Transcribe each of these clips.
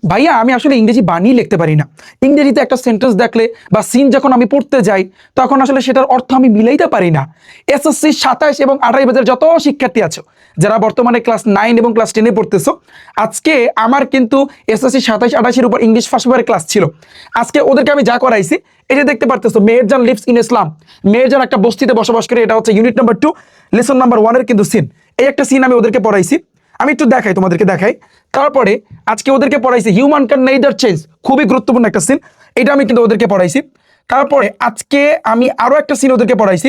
ভাইয়া আমি আসলে ইংরেজি বানিয়ে লিখতে পারি না। ইংরেজিতে একটা সেন্টেন্স দেখলে বা সিন যখন আমি পড়তে যাই তখন আসলে সেটার অর্থ আমি মিলাইতে পারি না। এসএসসি 27 এবং 28 ব্যাচের যত শিক্ষার্থী আছো যারা বর্তমানে ক্লাস 9 এবং ক্লাস 10 পড়তেছো, আজকে আমার কিন্তু এসএসসি 27-28 উপর ইংলিশ ফার্স্ট পেপারের ক্লাস ছিল। আজকে ওদেরকে আমি যা করাইছি, এই যে দেখতে পারতেছো মেহেরজান লিভস ইন ইসলাম, মেহেরজান একটা বস্তিতে বসবাস করে, এটা হচ্ছে ইউনিট নাম্বার 2 লেসন নাম্বার 1 এর কিন্তু সিন। এই একটা সিন আমি ওদেরকে পড়াইছি, আমি একটু দেখাই, তোমাদেরকে দেখাই। তারপরে আজকে ওদেরকে পড়াইছি হিউম্যান ক্যান নেইদার চেঞ্জ, খুবই গুরুত্বপূর্ণ একটা সিন, এটা আমি কিন্তু ওদেরকে পড়াইছি। তারপরে আজকে আমি আরো একটা সিন ওদেরকে পড়াইছি,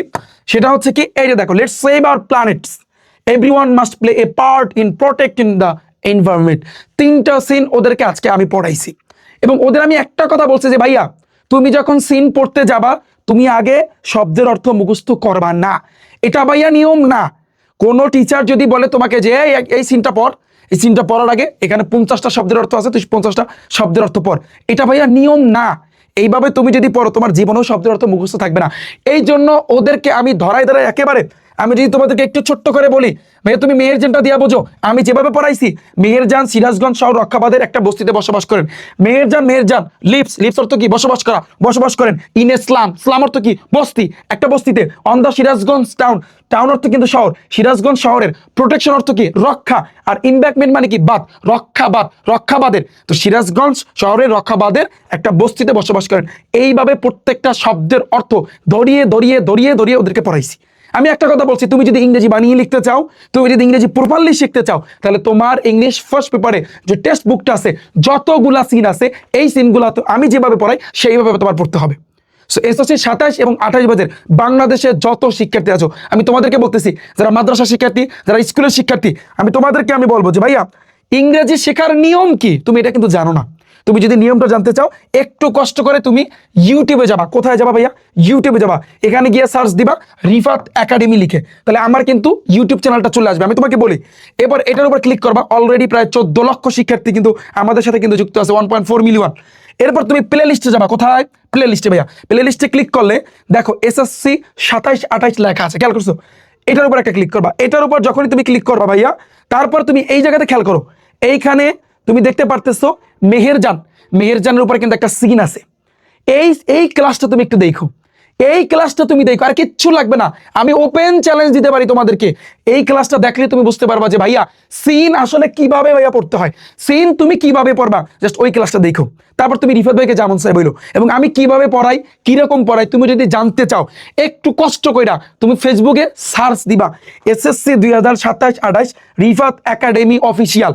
সেটা হচ্ছে কি, এই যে দেখো, let's save our planets, everyone must play a part in protecting the environment. তিনটা সিন ওদেরকে আজকে আমি পড়াইছি এবং ওদের আমি একটা কথা বলছি যে ভাইয়া তুমি যখন সিন পড়তে যাবা তুমি আগে শব্দের অর্থ মুখস্থ করবা না, এটা ভাইয়া নিয়ম না। কোনো টিচার যদি বলে তোমাকে যে এই সিনটা পড়, এই সিনটা পড়ার আগে এখানে 50টা শব্দের অর্থ আছে, তুই 50টা শব্দের অর্থ পড়, এটা ভাইয়া নিয়ম না। এইভাবে তুমি যদি পড়ো তোমার জীবনেও শব্দের অর্থ মুখস্থ থাকবে না। এই জন্য ওদেরকে আমি ধরাই ধরাই একেবারে, আমি যদি তোমাদেরকে একটু ছোট্ট করে বলি, ভাইয়া তুমি মেহেরজানটা দিয়া বোঝো, আমি যেভাবে পড়াইছি, মেহেরজান সিরাজগঞ্জ শহর রক্ষাবাদের একটা বস্তিতে বসবাস করেন। মেহেরজান লিভস, লিভস অর্থ কি, বসবাস করা, বসবাস করেন। ইন ইসলাম, ইসলাম অর্থ কি, বস্তি, একটা বস্তিতে। On the Sirajganj town, town অর্থ কিন্তু শহর, সিরাজগঞ্জ শহরের। প্রোটেকশন অর্থ কি, রক্ষা। আর ইমব্যাকমেন্ট মানে কি, বাদ, রক্ষাবাদ, রক্ষাবাদের। তো সিরাজগঞ্জ শহরের রক্ষাবাদের একটা বস্তিতে বসবাস করেন। এইভাবে প্রত্যেকটা শব্দের অর্থ ধরিয়ে ধরিয়ে ধরিয়ে ধরিয়ে ওদেরকে পড়াইছি। আমি একটা কথা বলছি, তুমি যদি ইংরেজি বানিয়ে লিখতে চাও, তুমি যদি ইংরেজি প্রপারলি শিখতে চাও, তাহলে তোমার ইংলিশ ফার্স্ট পেপারে যে টেক্সট বুকটা আছে, যতগুলা সিন আছে, এই সিনগুলো তো আমি যেভাবে পড়াই সেইভাবে তোমার পড়তে হবে। সো এসএসসি 27 এবং 28 ব্যাচের বাংলাদেশের যত শিক্ষার্থী আছো, আমি তোমাদেরকে বলতেছি, যারা মাদ্রাসা শিক্ষার্থী, যারা স্কুলের শিক্ষার্থী, আমি তোমাদেরকে আমি বলবো যে ভাইয়া ইংরেজি শেখার নিয়ম কি তুমি এটা কিন্তু জানো না। তুমি যদি নিয়মটা জানতে চাও, একটু কষ্ট করে তুমি ইউটিউবে যাবা। কোথায় যাবা ভাইয়া? ইউটিউবে যাবা, এখানে গিয়ে সার্চ দিবা রিফাত একাডেমি লিখে, তাহলে আমার কিন্তু ইউটিউব চ্যানেলটা চলে আসবে। আমি তোমাকে বলি, এবার এটার উপর ক্লিক করবা। অলরেডি প্রায় 14 লক্ষ শিক্ষার্থী কিন্তু আমাদের সাথে কিন্তু যুক্ত আছে, 1.4 মিলিয়ন। এরপর তুমি প্লে লিস্টে যাবা। কোথায়? প্লে লিস্টে ভাইয়া। প্লে লিস্টে ক্লিক করলে দেখো এসএসসি 27-28 লেখা আছে, খেয়াল করছো? এটার উপর একটা ক্লিক করবা। এটার উপর যখনই তুমি ক্লিক করবা ভাইয়া, তারপর তুমি এই জায়গাতে খেয়াল করো, এইখানে তুমি দেখতে পারতেছো মেহেরজান, মেহেরজানের উপরে কিন্তু একটা সিন আছে। এই এই ক্লাসটা তুমি একটু দেখো, এই ক্লাসটা তুমি দেখো, আর কিচ্ছু লাগবে না। আমি ওপেন চ্যালেঞ্জ দিতে পারি তোমাদেরকে, এই ক্লাসটা দেখলে তুমি বুঝতে পারবা যে ভাইয়া সিন আসলে কিভাবে ভাইয়া পড়তে হয়, সিন তুমি কিভাবে পড়বা। জাস্ট ওই ক্লাসটা দেখো, তারপর তুমি রিফাত ভাইকে যেমন চাই বলো, এবং আমি কিভাবে পড়াই, কিরকম পড়াই, তুমি যদি জানতে চাও একটু কষ্ট কইরা তুমি ফেসবুকে সার্চ দিবা এসএসসি 2027-28 রিফাত একাডেমি অফিসিয়াল।